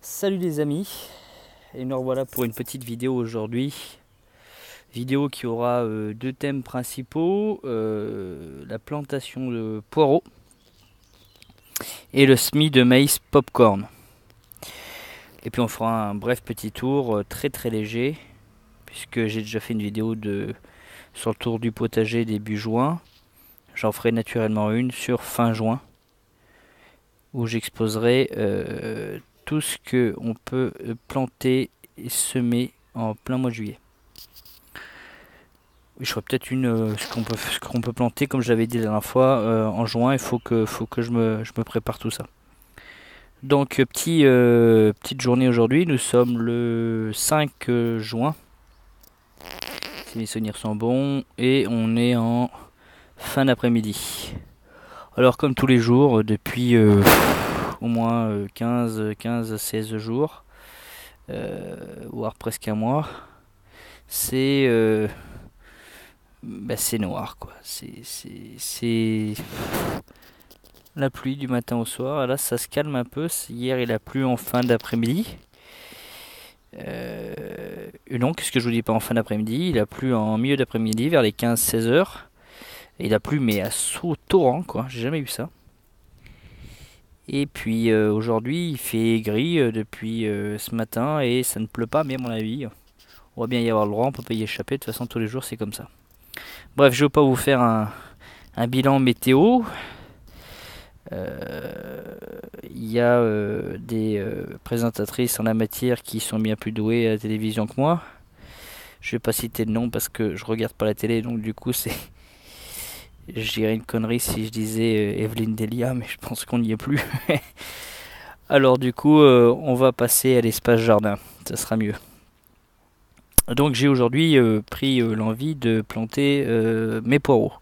Salut les amis, et nous revoilà pour une petite vidéo aujourd'hui. Vidéo qui aura deux thèmes principaux, la plantation de poireaux et le semis de maïs popcorn. Et puis on fera un bref petit tour très léger, puisque j'ai déjà fait une vidéo sur le tour du potager début juin. J'en ferai naturellement une sur fin juin, où j'exposerai tout ce qu'on peut planter et semer en plein mois de juillet. Je ferai peut-être ce qu'on peut planter, comme je l'avais dit la dernière fois, en juin. Il faut que je me prépare tout ça. Donc petite journée aujourd'hui, nous sommes le 5 juin, si mes souvenirs sont bons, et on est en fin d'après-midi. Alors comme tous les jours, depuis au moins 15-16 jours, voire presque un mois, c'est c'est noir quoi. C'est la pluie du matin au soir. Là ça se calme un peu. Hier il a plu en fin d'après-midi. Non, qu'est-ce que je vous dis, pas en fin d'après-midi, il a plu en milieu d'après-midi vers les 15-16 heures. Et il a plu mais à saut torrent quoi, j'ai jamais eu ça. Et puis aujourd'hui il fait gris depuis ce matin et ça ne pleut pas, mais à mon avis on va bien y avoir le droit, on peut pas y échapper, de toute façon tous les jours c'est comme ça. Bref, je vais pas vous faire un bilan météo. Il y a des présentatrices en la matière qui sont bien plus douées à la télévision que moi. Je vais pas citer de nom parce que je regarde pas la télé, donc du coup je dirais une connerie si je disais Evelyne Delia, mais je pense qu'on n'y est plus. Alors du coup, on va passer à l'espace jardin, ça sera mieux. Donc j'ai aujourd'hui pris l'envie de planter mes poireaux.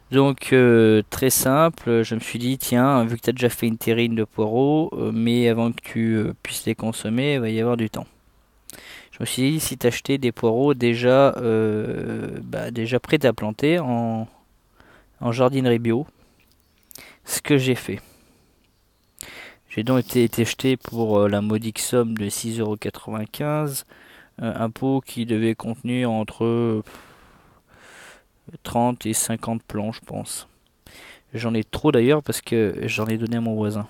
Donc très simple, je me suis dit tiens, vu que tu as déjà fait une terrine de poireaux, mais avant que tu puisses les consommer, il va y avoir du temps. Je me suis dit si tu achetais des poireaux déjà prêts à planter en jardinerie bio, ce que j'ai fait. J'ai donc été acheté pour la modique somme de 6,95 € un pot qui devait contenir entre 30 et 50 plants, je pense. J'en ai trop d'ailleurs parce que j'en ai donné à mon voisin.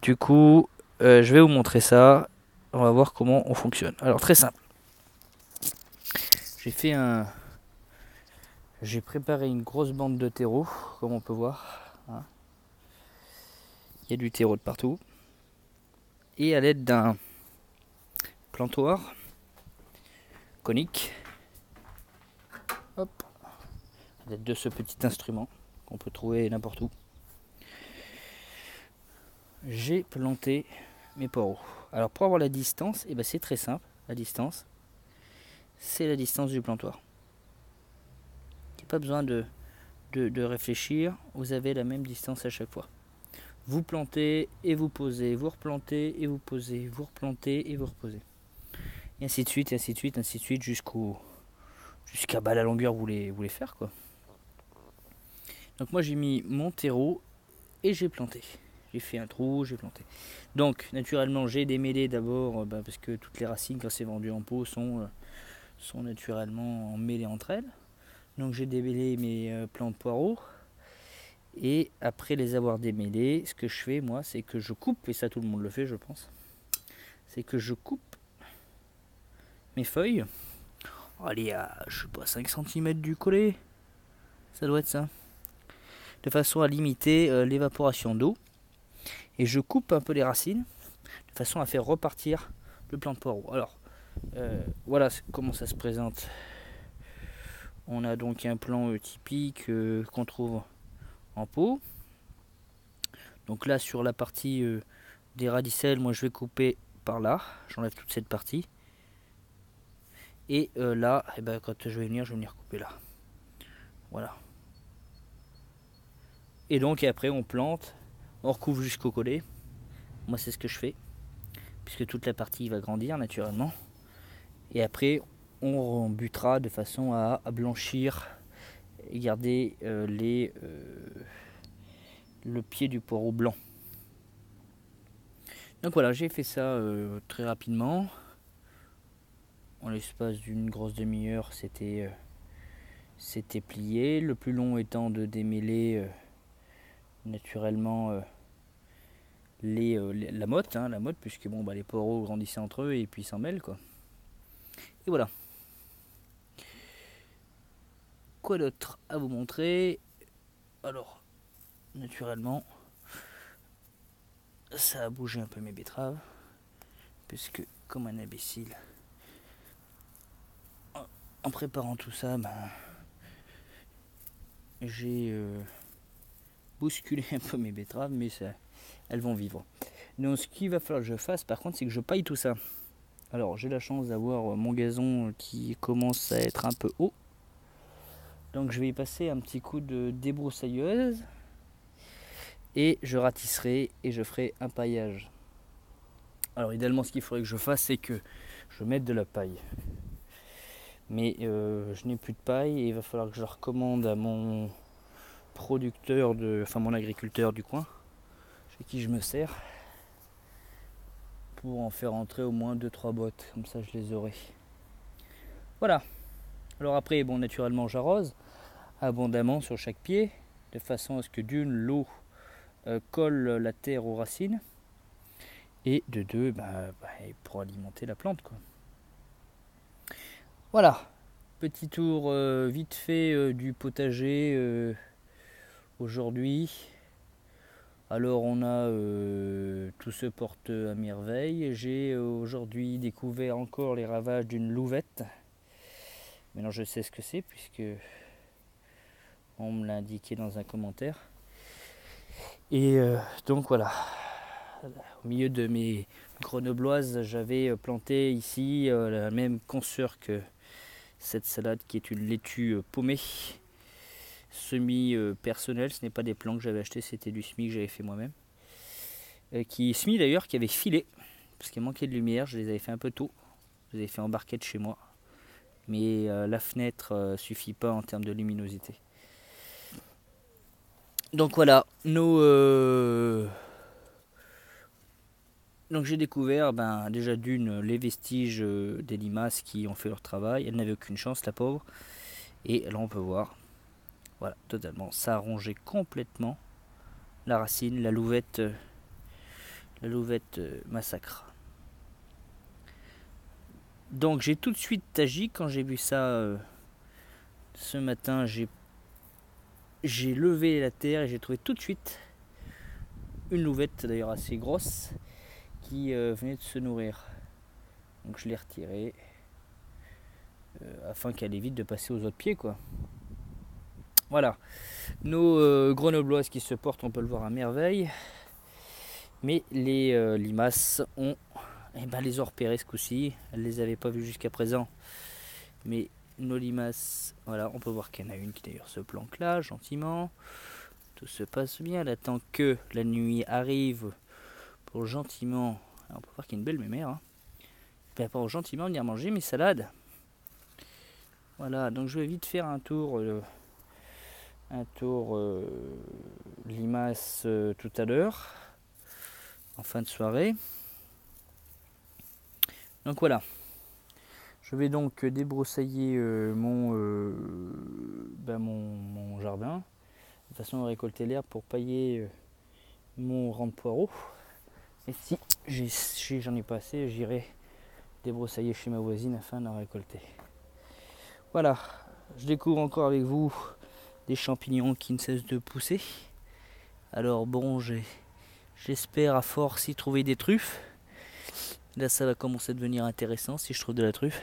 Du coup, je vais vous montrer ça. On va voir comment on fonctionne. Alors très simple. J'ai préparé une grosse bande de terreau, comme on peut voir. Hein. Il y a du terreau de partout. Et à l'aide d'un plantoir conique, hop, à l'aide de ce petit instrument qu'on peut trouver n'importe où, j'ai planté mes poireaux. Alors pour avoir la distance, c'est très simple. La distance, c'est la distance du plantoir. Il n'y a pas besoin de réfléchir. Vous avez la même distance à chaque fois. Vous plantez et vous posez, vous replantez et vous posez, vous replantez et vous reposez. Et ainsi de suite, ainsi de suite, ainsi de suite, jusqu'à la longueur que vous voulez faire quoi. Donc moi j'ai mis mon terreau et j'ai planté. J'ai fait un trou, j'ai planté. Donc naturellement j'ai démêlé d'abord parce que toutes les racines quand c'est vendu en pot sont naturellement mêlées entre elles. Donc j'ai démêlé mes plants de poireaux. Et après les avoir démêlés, ce que je fais moi, c'est que je coupe, et ça tout le monde le fait je pense, c'est que je coupe mes feuilles. Allez à je sais pas 5 cm du collet, ça doit être ça, de façon à limiter l'évaporation d'eau. Et je coupe un peu les racines, de façon à faire repartir le plant de poireau. Alors voilà comment ça se présente. On a donc un plant typique qu'on trouve en pot. Donc là sur la partie des radicelles, moi je vais couper par là, j'enlève toute cette partie. Et là, quand je vais venir couper là. Voilà. Et donc après on plante, on recouvre jusqu'au collet. Moi c'est ce que je fais, puisque toute la partie va grandir naturellement. Et après on butera de façon à blanchir et garder le pied du poireau blanc. Donc voilà, j'ai fait ça très rapidement. En l'espace d'une grosse demi-heure, c'était plié. Le plus long étant de démêler naturellement la motte, puisque bon, les poros grandissaient entre eux et puis s'en mêlent quoi. Et voilà. Quoi d'autre à vous montrer? Alors, naturellement, ça a bougé un peu mes betteraves, puisque comme un imbécile, en préparant tout ça, j'ai bousculé un peu mes betteraves, mais elles vont vivre. Donc ce qu'il va falloir que je fasse par contre, c'est que je paille tout ça. Alors j'ai la chance d'avoir mon gazon qui commence à être un peu haut. Donc je vais y passer un petit coup de débroussailleuse et je ratisserai et je ferai un paillage. Alors idéalement ce qu'il faudrait que je fasse, c'est que je mette de la paille. Mais je n'ai plus de paille et il va falloir que je recommande à mon producteur, mon agriculteur du coin, chez qui je me sers, pour en faire entrer au moins 2-3 bottes, comme ça je les aurai. Voilà. Alors après, bon, naturellement j'arrose abondamment sur chaque pied, de façon à ce que d'une, l'eau colle la terre aux racines, et de deux, pour alimenter la plante quoi. Voilà, petit tour vite fait du potager aujourd'hui. Alors on a tout se porte à merveille. J'ai aujourd'hui découvert encore les ravages d'une louvette. Maintenant je sais ce que c'est puisque on me l'a indiqué dans un commentaire. Et donc voilà, au milieu de mes grenobloises, j'avais planté ici la même consoeur que cette salade qui est une laitue paumée semi-personnelle. Ce n'est pas des plants que j'avais achetés, c'était du semis que j'avais fait moi-même. Semis d'ailleurs qui avait filé parce qu'il manquait de lumière. Je les avais fait un peu tôt, je les avais fait en barquette chez moi, mais la fenêtre suffit pas en termes de luminosité. Donc voilà, donc j'ai découvert déjà d'une les vestiges des limaces qui ont fait leur travail. Elle n'avait aucune chance la pauvre. Et là on peut voir, voilà, totalement, ça a rongé complètement la racine, la louvette massacre. Donc j'ai tout de suite agi quand j'ai vu ça ce matin. J'ai levé la terre et j'ai trouvé tout de suite une louvette d'ailleurs assez grosse qui venait de se nourrir. Donc je l'ai retirée afin qu'elle évite de passer aux autres pieds quoi. Voilà, nos grenobloises qui se portent, on peut le voir à merveille. Mais les limaces les ont repérées ce coup-ci. Elles les avaient pas vues jusqu'à présent. Mais nos limaces, voilà, on peut voir qu'il y en a une qui d'ailleurs se planque là, gentiment. Tout se passe bien. Elle attend que la nuit arrive pour gentiment. Alors on peut voir qu'il y a une belle mémère. Pour gentiment venir manger mes salades. Voilà, donc je vais vite faire un tour limace tout à l'heure, en fin de soirée. Donc voilà, je vais donc débroussailler mon jardin, de façon à récolter l'herbe pour pailler mon rang de poireaux. Et si j'en ai pas assez, j'irai débroussailler chez ma voisine afin d'en récolter. Voilà, je découvre encore avec vous des champignons qui ne cessent de pousser. Alors bon, j'espère à force y trouver des truffes. Là ça va commencer à devenir intéressant si je trouve de la truffe.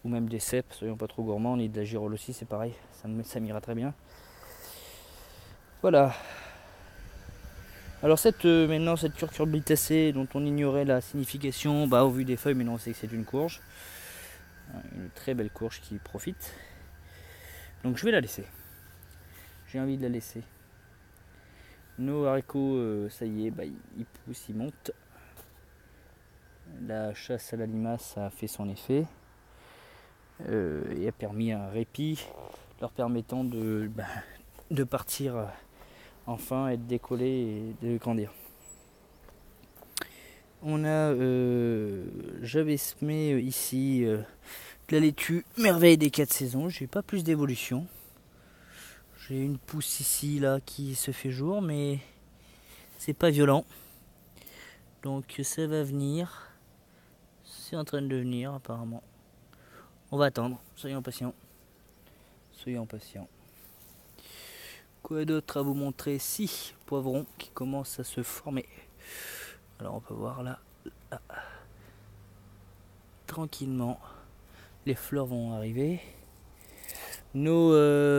Ou même des cèpes, soyons pas trop gourmands, ni de la girole aussi, c'est pareil, ça m'ira très bien. Voilà. Alors cette curcurbitacée dont on ignorait la signification, au vu des feuilles, maintenant on sait que c'est une courge. Une très belle courge qui profite. Donc je vais la laisser. J'ai envie de la laisser. Nos haricots, ça y est, ils poussent, ils montent. La chasse à la limace a fait son effet et a permis un répit, leur permettant de partir enfin et de décoller et de grandir. On a, j'avais semé ici de la laitue merveille des 4 saisons. J'ai pas plus d'évolution. J'ai une pousse ici là qui se fait jour, mais c'est pas violent. Donc ça va venir. C'est en train de venir apparemment. On va attendre. Soyons patients. Soyons patients. Quoi d'autre à vous montrer? Si, poivron qui commence à se former. Alors on peut voir là, tranquillement, les fleurs vont arriver. Nos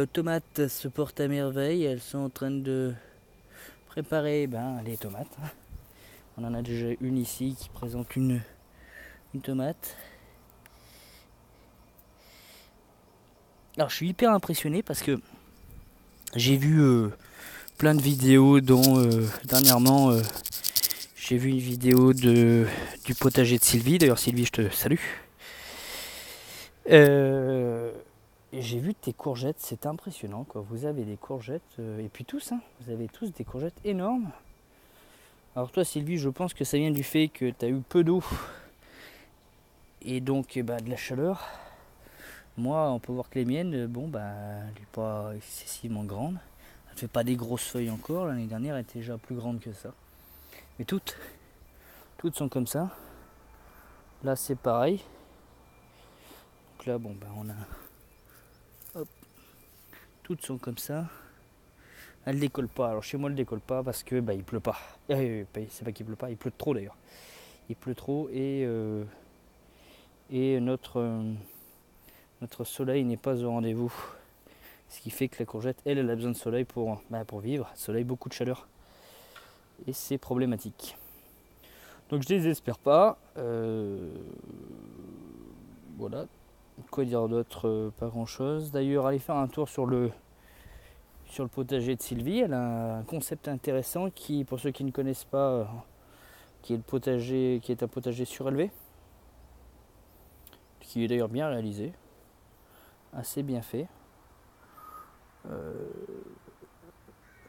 tomates se portent à merveille. Elles sont en train de préparer les tomates. On en a déjà une ici qui présente une tomate. Alors je suis hyper impressionné parce que j'ai vu plein de vidéos dont dernièrement j'ai vu une vidéo du potager de Sylvie. D'ailleurs Sylvie, je te salue. Et j'ai vu tes courgettes, c'est impressionnant quoi. Vous avez des courgettes, et puis tous, vous avez tous des courgettes énormes. Alors toi Sylvie, je pense que ça vient du fait que tu as eu peu d'eau et donc de la chaleur. Moi, on peut voir que les miennes, elle n'est pas excessivement grande. Elle ne fait pas des grosses feuilles encore. L'année dernière, elle était déjà plus grande que ça. Mais toutes sont comme ça. Là, c'est pareil. Donc là, on a... Hop. Toutes sont comme ça. Elle ne décolle pas. Alors chez moi, elle ne décolle pas parce que il pleut pas. C'est pas qu'il pleut pas, il pleut trop d'ailleurs. Il pleut trop et notre soleil n'est pas au rendez-vous. Ce qui fait que la courgette, elle a besoin de soleil pour vivre. Soleil, beaucoup de chaleur. Et c'est problématique. Donc je désespère pas. Voilà. Quoi dire d'autre? Pas grand chose. D'ailleurs, allez faire un tour sur le potager de Sylvie. Elle a un concept intéressant qui, pour ceux qui ne connaissent pas, qui est un potager surélevé. Qui est d'ailleurs bien réalisé. Assez bien fait.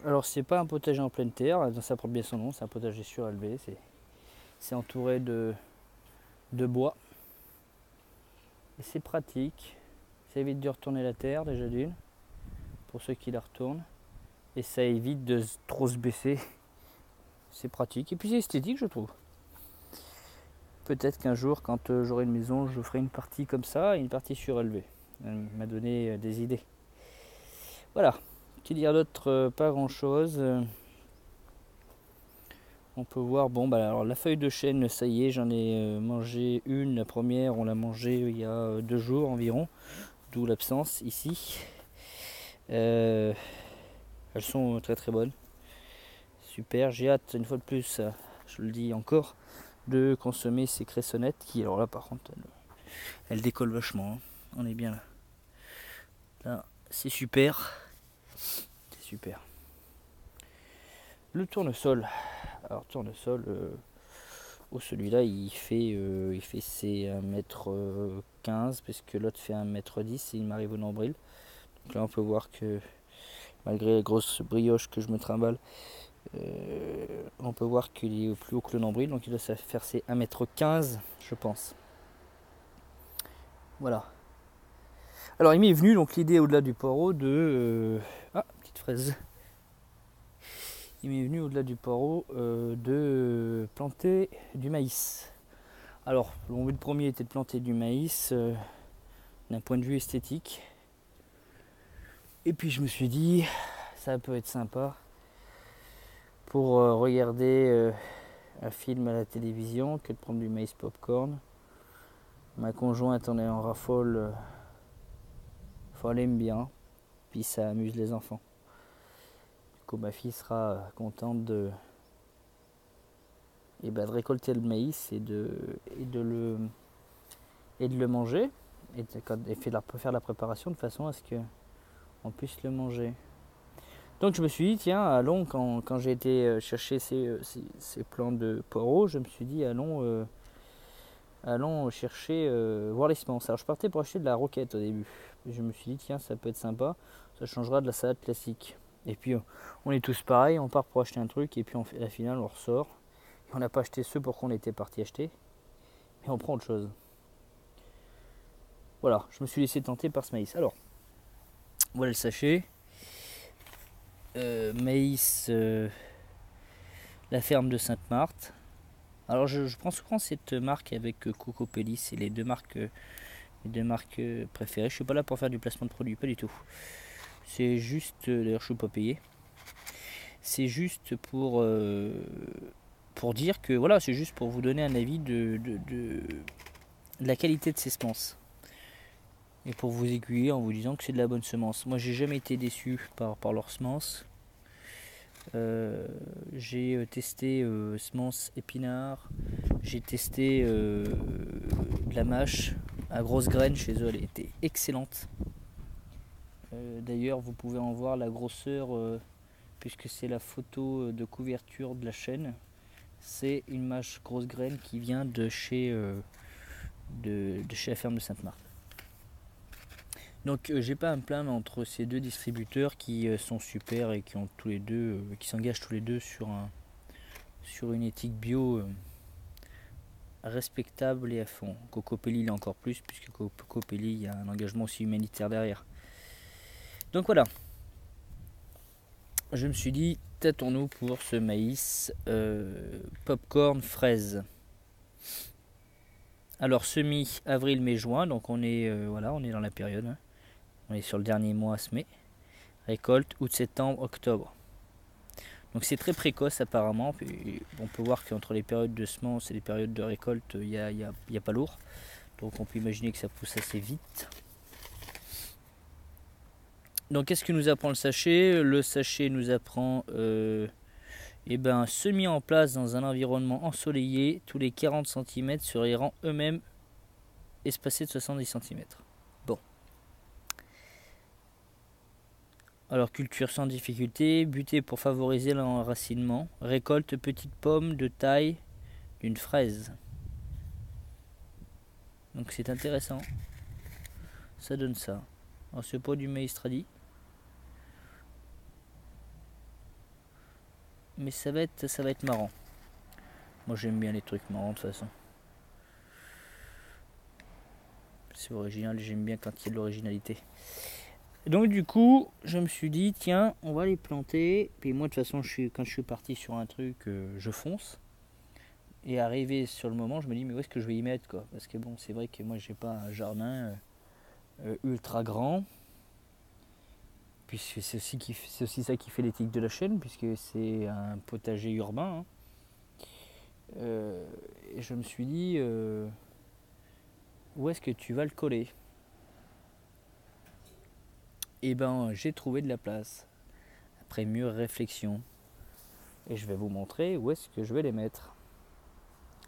Alors c'est pas un potager en pleine terre, ça porte bien son nom, c'est un potager surélevé, c'est entouré de bois. Et c'est pratique, ça évite de retourner la terre déjà d'une, pour ceux qui la retournent, et ça évite de trop se baisser, c'est pratique, et puis c'est esthétique je trouve. Peut-être qu'un jour quand j'aurai une maison, je ferai une partie comme ça et une partie surélevée. Elle m'a donné des idées. Voilà. Que dire d'autre? Pas grand chose. On peut voir, alors la feuille de chêne, ça y est, j'en ai mangé une. La première, on l'a mangée il y a 2 jours environ, d'où l'absence ici. Elles sont très très bonnes. Super, j'ai hâte, une fois de plus, je le dis encore, de consommer ces cressonnettes qui, alors là par contre, elles décollent vachement. On est bien là. Là, c'est super. C'est super. Le tournesol. Alors tournesol, celui-là il fait c'est 1m15 parce que l'autre fait 1m10 et il m'arrive au nombril. Donc là on peut voir que malgré la grosse brioche que je me trimballe, on peut voir qu'il est plus haut que le nombril, donc il doit faire ses 1m15 je pense. Voilà. Alors il m'est venu donc l'idée au-delà du poireau de... petite fraise. Il m'est venu au-delà du poireau de planter du maïs. Alors mon but premier était de planter du maïs d'un point de vue esthétique. Et puis je me suis dit, ça peut être sympa pour regarder un film à la télévision que de prendre du maïs popcorn. Ma conjointe en est en raffole, elle aime bien, puis ça amuse les enfants. Du coup ma fille sera contente de récolter le maïs et de le manger et faire la préparation de façon à ce qu'on puisse le manger. Donc je me suis dit tiens, allons, quand j'ai été chercher ces plants de poireaux, je me suis dit allons chercher, voir les semences. Alors je partais pour acheter de la roquette au début. Et je me suis dit tiens, ça peut être sympa, ça changera de la salade classique. Et puis on est tous pareils, on part pour acheter un truc et puis à la finale on ressort On n'a pas acheté ceux pour qu'on était parti acheter, mais on prend autre chose. Voilà, je me suis laissé tenter par ce maïs. Alors, voilà le sachet. Maïs, la ferme de Sainte-Marthe. Alors je prends souvent cette marque avec Cocopelli, c'est les deux marques préférées. Je suis pas là pour faire du placement de produits, pas du tout. C'est juste, d'ailleurs je suis pas payé. C'est juste pour dire que voilà, c'est juste pour vous donner un avis de la qualité de ces semences. Et pour vous aiguiller en vous disant que c'est de la bonne semence. Moi j'ai jamais été déçu par leurs semences. J'ai testé semences épinards, j'ai testé de la mâche à grosses graines chez eux, elle était excellente. D'ailleurs vous pouvez en voir la grosseur puisque c'est la photo de couverture de la chaîne. C'est une mâche grosse graine qui vient de chez la ferme de Sainte-Marthe. Donc j'ai pas à me plaindre entre ces deux distributeurs qui sont super et qui ont tous les deux, qui s'engagent tous les deux sur une éthique bio respectable et à fond. Cocopelli il est encore plus puisque Cocopelli il y a un engagement aussi humanitaire derrière. Donc voilà. Je me suis dit tâtons-nous pour ce maïs popcorn fraise. Alors semis avril, mai, juin, donc on est voilà, on est dans la période. Hein. On est sur le dernier mois à semer. Récolte août, septembre, octobre. Donc c'est très précoce apparemment. Puis on peut voir qu'entre les périodes de semence et les périodes de récolte, il n'y a pas lourd. Donc on peut imaginer que ça pousse assez vite. Donc qu'est-ce que nous apprend le sachet? Le sachet nous apprend semis en place dans un environnement ensoleillé tous les 40 cm sur les rangs eux-mêmes espacés de 70 cm. Bon. Alors culture sans difficulté, buter pour favoriser l'enracinement, récolte petites pommes de taille d'une fraise. Donc c'est intéressant. Ça donne ça. Alors c'est pas du maïs tradi. Mais ça va être marrant. Moi j'aime bien les trucs marrants de toute façon. C'est original, j'aime bien quand il y a de l'originalité. Donc du coup, je me suis dit, tiens, on va les planter. Puis moi, de toute façon, quand je suis parti sur un truc, je fonce. Et arrivé sur le moment, je me dis, mais où est-ce que je vais y mettre quoi? Parce que bon, c'est vrai que moi, j'ai pas un jardin ultra grand. Puisque c'est aussi ça qui fait l'éthique de la chaîne, puisque c'est un potager urbain. Hein. Et je me suis dit, où est-ce que tu vas le coller? Et j'ai trouvé de la place après mûre réflexion et je vais vous montrer où est-ce que je vais les mettre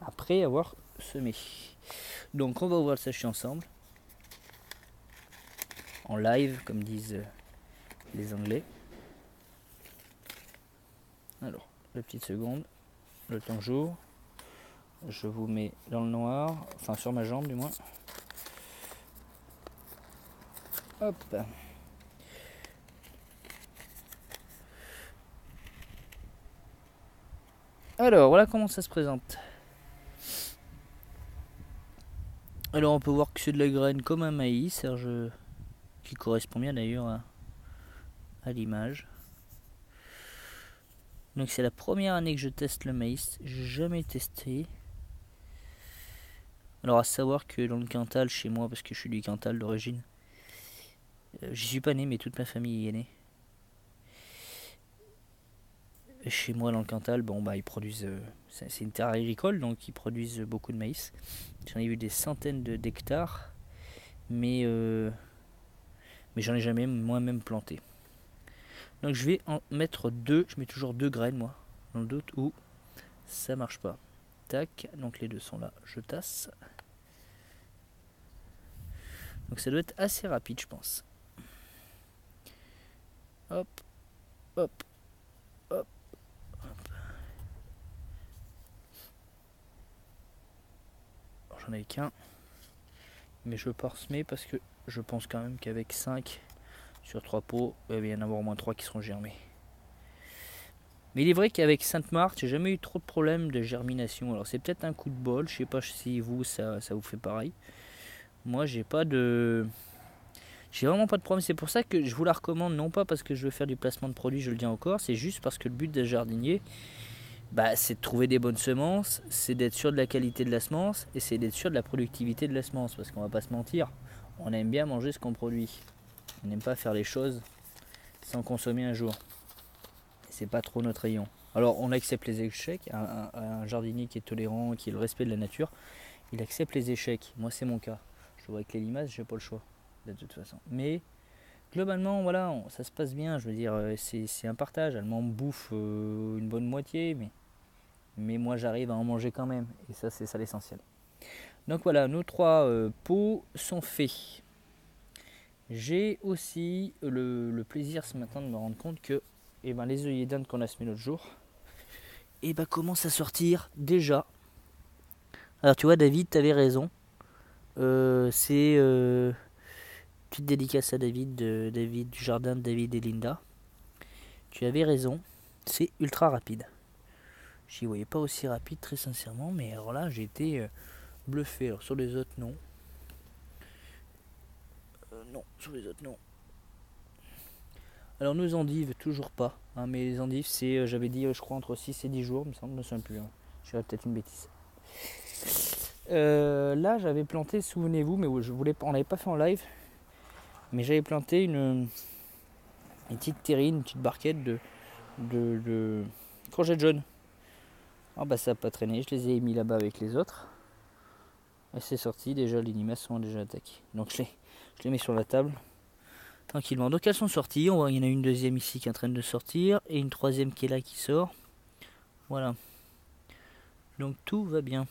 après avoir semé. Donc on va ouvrir le sachet ensemble en live comme disent les Anglais. Alors la petite seconde, le temps que j'ouvre, je vous mets dans le noir, enfin sur ma jambe du moins. Hop. Alors voilà comment ça se présente. Alors on peut voir que c'est de la graine comme un maïs, qui correspond bien d'ailleurs à l'image. Donc c'est la première année que je teste le maïs, j'ai jamais testé. Alors à savoir que dans le Cantal, chez moi, parce que je suis du Cantal d'origine, j'y suis pas né mais toute ma famille y est née. Chez moi dans le Cantal, ils produisent, c'est une terre agricole donc ils produisent beaucoup de maïs. J'en ai eu des centaines d'hectares, mais j'en ai jamais moi-même planté. Donc je vais en mettre deux, je mets toujours deux graines moi, dans le doute où ça marche pas. Tac, donc les deux sont là, je tasse. Donc ça doit être assez rapide je pense. Hop, hop, hop, hop. J'en ai qu'un. Mais je pars semer parce que je pense quand même qu'avec 5 sur 3 pots, il va y en avoir au moins 3 qui seront germés. Mais il est vrai qu'avec Sainte-Marthe, j'ai jamais eu trop de problèmes de germination. Alors c'est peut-être un coup de bol, je sais pas si vous ça vous fait pareil. Moi j'ai vraiment pas de problème. C'est pour ça que je vous la recommande, non pas parce que je veux faire du placement de produits, je le dis encore, c'est juste parce que le but d'un jardinier, c'est de trouver des bonnes semences, c'est d'être sûr de la qualité de la semence et c'est d'être sûr de la productivité de la semence. Parce qu'on va pas se mentir, on aime bien manger ce qu'on produit. On n'aime pas faire les choses sans consommer un jour. C'est pas trop notre rayon. Alors on accepte les échecs. Un jardinier qui est tolérant, qui est le respect de la nature, il accepte les échecs. Moi c'est mon cas. Je vois avec les limaces, j'ai pas le choix de toute façon. Mais globalement, voilà, ça se passe bien. Je veux dire, c'est un partage. Elle m'en bouffe une bonne moitié, mais moi j'arrive à en manger quand même. Et ça, c'est ça l'essentiel. Donc voilà, nos 3 pots sont faits. J'ai aussi le plaisir ce matin de me rendre compte que les œillets d'Inde qu'on a semés l'autre jour, commencent à sortir déjà. Alors tu vois, David, tu avais raison. C'est petite dédicace à David, David du jardin de David et Linda. Tu avais raison, c'est ultra rapide. J'y voyais pas aussi rapide très sincèrement, mais alors là j'ai été bluffé. Alors sur les autres non. Non, sur les autres non. Alors nos endives toujours pas. Hein, mais les endives c'est, j'avais dit je crois entre 6 et 10 jours, il me semble, je me souviens plus. Hein. Je dirais peut-être une bêtise. Là j'avais planté, souvenez-vous, mais on l'avait pas fait en live, mais j'avais planté une petite terrine, une petite barquette de courgettes jaunes. Ah ça n'a pas traîné, je les ai mis là-bas avec les autres. Et c'est sorti, déjà les limaces sont déjà attaquées. Donc je les mets sur la table, tranquillement. Donc elles sont sorties, il y en a une deuxième ici qui est en train de sortir, et une troisième qui est là qui sort. Voilà. Donc tout va bien.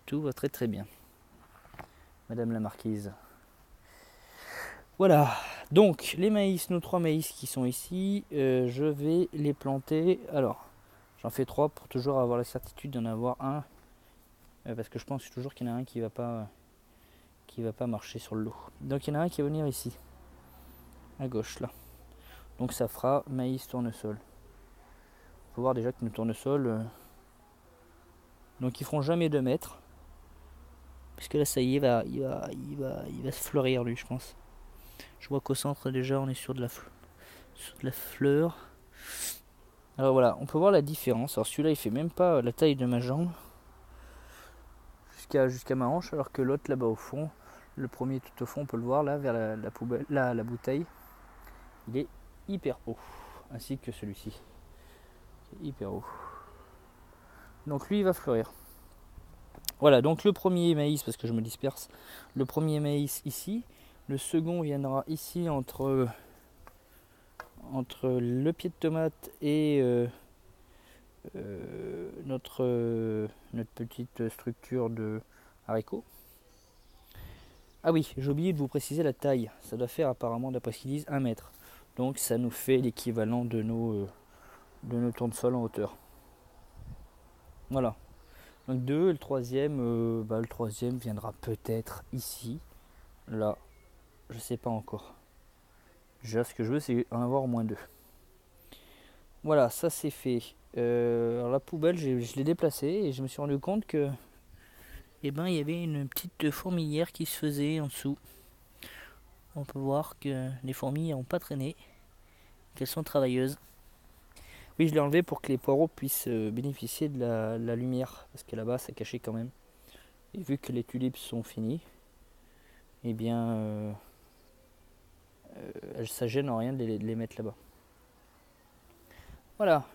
Tout va très très bien. Madame la marquise. Voilà. Donc les maïs, nos 3 maïs qui sont ici, je vais les planter. Alors, j'en fais 3 pour toujours avoir la certitude d'en avoir un. Parce que je pense toujours qu'il y en a un qui va pas marcher sur le lot. Donc il y en a un qui va venir ici. À gauche là. Donc ça fera maïs tournesol. Faut voir déjà que nos tournesols, donc ils feront jamais 2 mètres. Puisque là ça y est, il va se fleurir lui je pense. Je vois qu'au centre déjà on est sur de la fleur. Alors voilà, on peut voir la différence. Alors celui-là il fait même pas la taille de ma jambe. Jusqu'à ma hanche, alors que l'autre là-bas au fond, le premier tout au fond, on peut le voir là vers la poubelle, la bouteille, il est hyper haut, ainsi que celui-ci, hyper haut. Donc lui il va fleurir. Voilà, donc le premier maïs, parce que je me disperse, le premier maïs ici, le second viendra ici entre le pied de tomate et notre petite structure de haricots. Ah oui, j'ai oublié de vous préciser la taille. Ça doit faire apparemment, d'après ce qu'ils disent, 1 mètre. Donc ça nous fait l'équivalent de nos tournesols en hauteur. Voilà. Donc 2, le troisième viendra peut-être ici. Là, je sais pas encore. Déjà ce que je veux c'est en avoir au moins 2. Voilà, ça c'est fait. Alors la poubelle, je l'ai déplacée et je me suis rendu compte que il y avait une petite fourmilière qui se faisait en dessous. On peut voir que les fourmis n'ont pas traîné, qu'elles sont travailleuses. Oui, je l'ai enlevé pour que les poireaux puissent bénéficier de la lumière, parce que là-bas ça cachait quand même. Et vu que les tulipes sont finies, ça gêne en rien de les mettre là-bas. Voilà,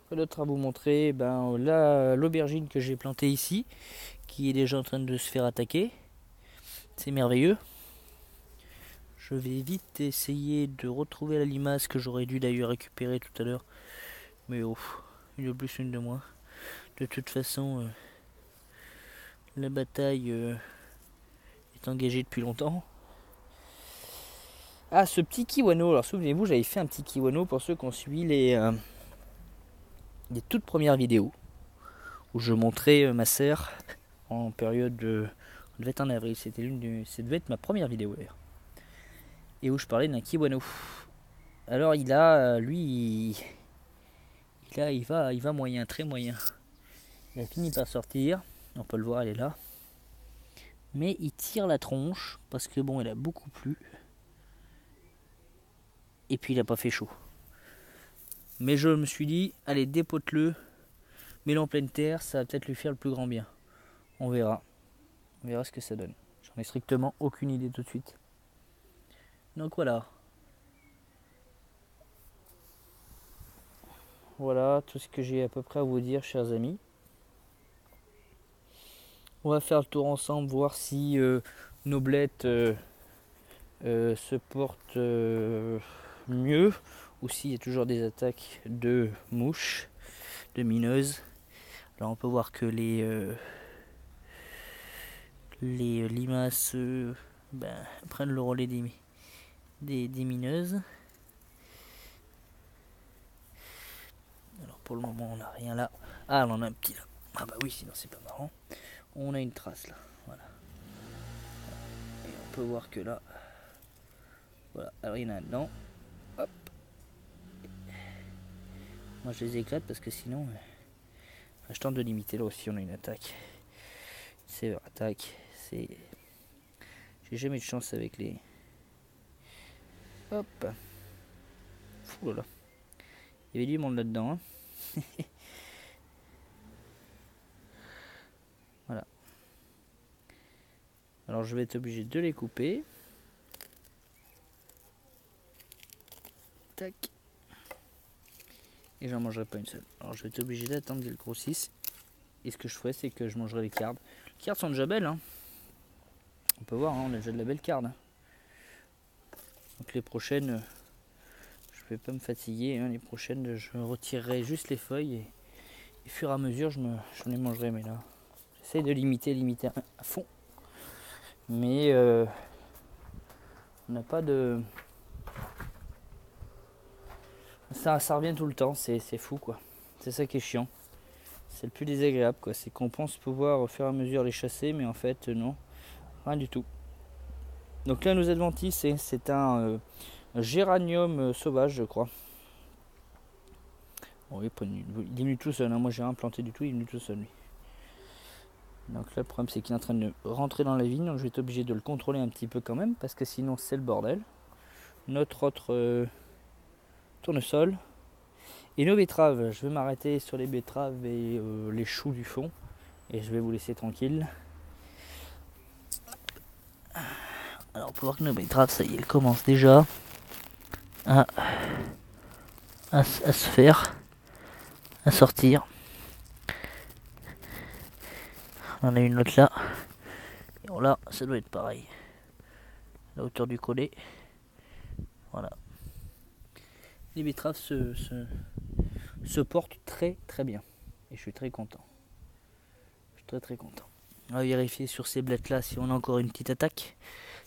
quoi d'autre à vous montrer? Là, l'aubergine que j'ai plantée ici, qui est déjà en train de se faire attaquer, c'est merveilleux. Je vais vite essayer de retrouver la limace que j'aurais dû d'ailleurs récupérer tout à l'heure. Mais une de plus, une de moins. De toute façon, la bataille est engagée depuis longtemps. Ah, ce petit kiwano. Alors souvenez-vous, j'avais fait un petit kiwano pour ceux qui ont suivi les toutes premières vidéos où je montrais ma serre en période de... Ça devait être en avril, ça devait être ma première vidéo d'ailleurs. Et où je parlais d'un kiwano. Alors il a, lui, Là il va moyen, très moyen. Il a fini par sortir, on peut le voir, elle est là. Mais il tire la tronche parce que bon, il a beaucoup plu. Et puis il a pas fait chaud. Mais je me suis dit, allez, dépote-le, mets-le en pleine terre, ça va peut-être lui faire le plus grand bien. On verra. On verra ce que ça donne. J'en ai strictement aucune idée tout de suite. Donc voilà. Voilà tout ce que j'ai à peu près à vous dire, chers amis. On va faire le tour ensemble, voir si Noblette se porte mieux, ou s'il y a toujours des attaques de mouches, de mineuses. Alors on peut voir que les limaces prennent le relais des mineuses. Alors pour le moment on n'a rien là. Ah, on en a un petit là. Ah bah oui, sinon c'est pas marrant. On a une trace là, voilà. Et on peut voir que là, voilà, alors il y en a dedans. Hop. Moi je les éclate parce que sinon, je tente de limiter. Là aussi on a une attaque. C'est attaque. C'est. J'ai jamais eu de chance avec les. Hop. Fou là. Il y avait du monde là-dedans. Hein. Voilà. Alors je vais être obligé de les couper. Tac. Et j'en mangerai pas une seule. Alors je vais être obligé d'attendre qu'elles grossissent. Et ce que je ferai, c'est que je mangerai les cardes. Les cardes sont déjà belles. Hein. On peut voir, hein, on a déjà de la belle carde. Donc les prochaines, je vais pas me fatiguer. Hein. Les prochaines, je retirerai juste les feuilles. Et au fur et à mesure, je les mangerai. Mais là, j'essaie de limiter à fond. Mais on n'a pas de... Ça revient tout le temps, c'est fou quoi. C'est ça qui est chiant. C'est le plus désagréable quoi. C'est qu'on pense pouvoir au fur et à mesure les chasser, mais en fait non, rien du tout. Donc là nos adventices, c'est un géranium sauvage je crois. Bon, il est venu tout seul, hein. Moi j'ai rien planté du tout, il est venu tout seul lui. Donc là le problème c'est qu'il est en train de rentrer dans la vigne, donc je vais être obligé de le contrôler un petit peu quand même, parce que sinon c'est le bordel. Notre autre tournesol. Et nos betteraves, je vais m'arrêter sur les betteraves et les choux du fond. Et je vais vous laisser tranquille. Alors pour voir que nos betteraves, ça y est, elles commencent déjà à se faire, à sortir. On en a une autre là. Et là, ça doit être pareil. La hauteur du collet. Voilà. Les betteraves se portent très très bien. Et je suis très content. Je suis très très content. On va vérifier sur ces blettes là si on a encore une petite attaque.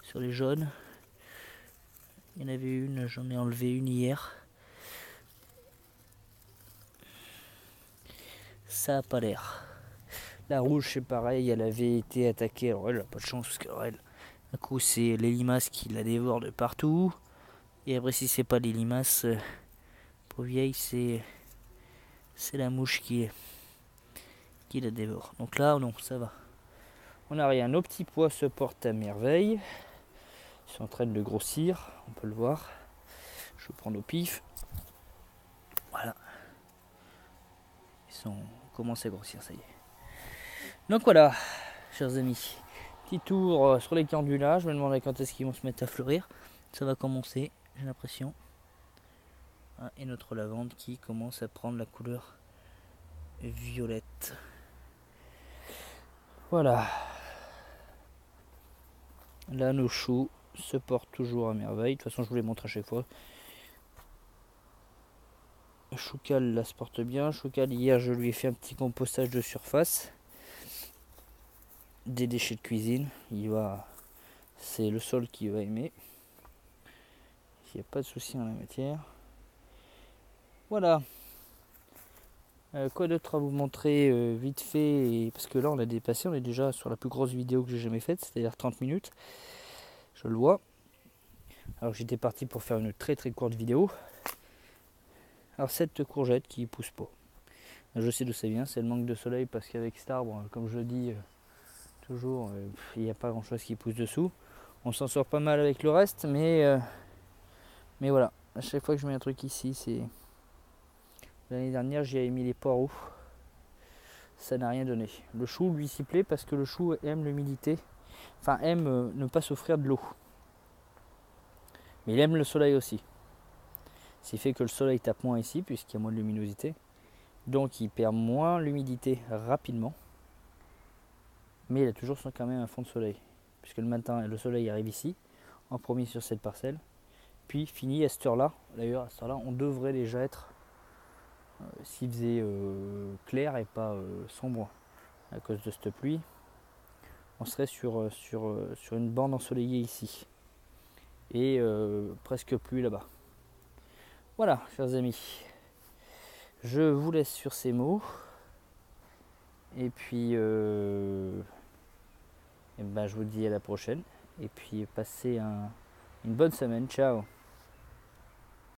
Sur les jaunes. Il y en avait une, j'en ai enlevé une hier. Ça a pas l'air. La rouge c'est pareil, elle avait été attaquée. Alors elle a pas de chance parce que elle, un coup c'est les limaces qui la dévorent de partout. Et après si c'est pas les limaces, pour vieille c'est la mouche qui la dévore. Donc là non, ça va. On n'a rien. Nos petits pois se portent à merveille. Ils sont en train de grossir, on peut le voir. Je vais prendre au pif. Voilà. On commence à grossir, ça y est. Donc voilà, chers amis. Petit tour sur les candulats. Je me demandais quand est-ce qu'ils vont se mettre à fleurir. Ça va commencer, j'ai l'impression. Ah, et notre lavande qui commence à prendre la couleur violette. Voilà. Là, nos choux se portent toujours à merveille. De toute façon, je vous les montre à chaque fois. Choucal là se porte bien. Choucal, hier, je lui ai fait un petit compostage de surface. Des déchets de cuisine. C'est le sol qui va aimer. Il n'y a pas de souci en la matière. Voilà. Quoi d'autre à vous montrer vite fait, parce que là on a dépassé, on est déjà sur la plus grosse vidéo que j'ai jamais faite, c'est-à-dire 30 minutes. Je le vois. Alors j'étais parti pour faire une très très courte vidéo. Alors cette courgette qui pousse pas. Je sais d'où ça vient, c'est le manque de soleil parce qu'avec cet arbre, comme je le dis toujours, il n'y a pas grand chose qui pousse dessous. On s'en sort pas mal avec le reste, mais voilà, à chaque fois que je mets un truc ici, c'est... L'année dernière, j'y avais mis les poireaux, ça n'a rien donné. Le chou, lui, s'y plaît parce que le chou aime l'humidité, enfin aime ne pas souffrir de l'eau. Mais il aime le soleil aussi. Ce qui fait que le soleil tape moins ici, puisqu'il y a moins de luminosité. Donc il perd moins l'humidité rapidement. Mais il a toujours quand même un fond de soleil. Puisque le matin, le soleil arrive ici, en premier sur cette parcelle. Puis fini à cette heure-là. D'ailleurs, à cette heure-là, on devrait déjà être, s'il faisait clair et pas sombre à cause de cette pluie, on serait sur une bande ensoleillée ici. Et presque plus là-bas. Voilà, chers amis. Je vous laisse sur ces mots. Et puis, je vous dis à la prochaine. Et puis, passez une bonne semaine. Ciao.